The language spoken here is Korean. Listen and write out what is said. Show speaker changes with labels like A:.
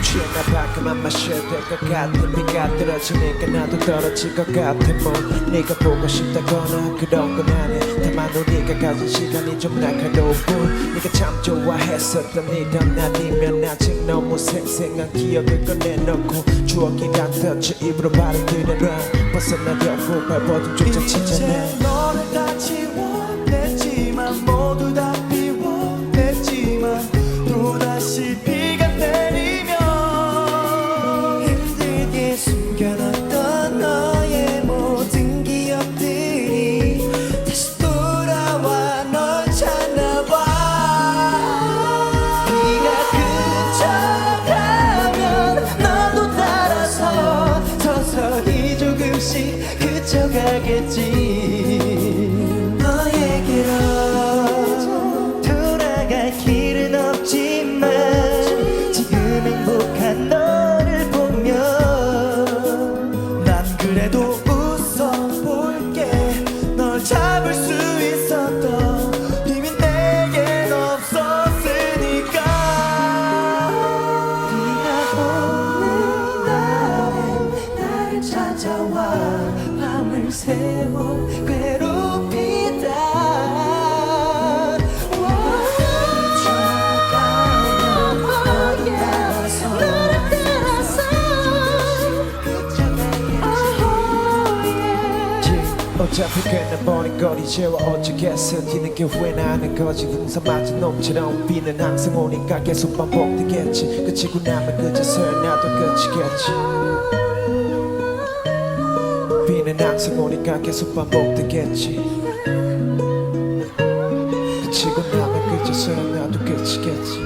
A: 취했나봐 그만 마셔야 될 것 같아 비가 떨어지니까 나도 떨어질 것 같아 뭐 네가 보고 싶다거나 그런 건 아니야 다만 우리가 가진 시간이 좀 날카로운 뿐 네가 참 좋아했었던 이던 아니면 아직 너무 생생한 기억을 꺼내놓고 추억이란 덫을 입으로 발을 들여놔 벗어나려고 발버둥조차 치잖아
B: 이제 너를 다 지워냈지만 모두 다 비워냈지만 또다시 비가 내리면 힘들게 숨겨놨던 너의 모든 기억들이 다시 돌아와 널 찾나봐 비가 그쳐가면 너도 따라서 서서히 조금씩 그쳐가겠지 너에게로 돌아갈 길은 없지만 지금 행복한 너를 보면 난 그래도 웃어볼게 널 잡을 수 있었던 힘이 내겐 없었으니까 비가 오는 날엔 나를 찾아와 밤을 새워 괴롭히다
A: 어차피 끝나버린 걸 이제 와 어쩌겠어 뛰는 게 왜 나는 거지 풍선 맞은 놈처럼 비는 항상 오니까 계속 반복되겠지 그치고 나면 그제서야 나도 그치겠지 비는 항상 오니까 계속 반복되겠지 그치고 나면 그제서야 나도 그치겠지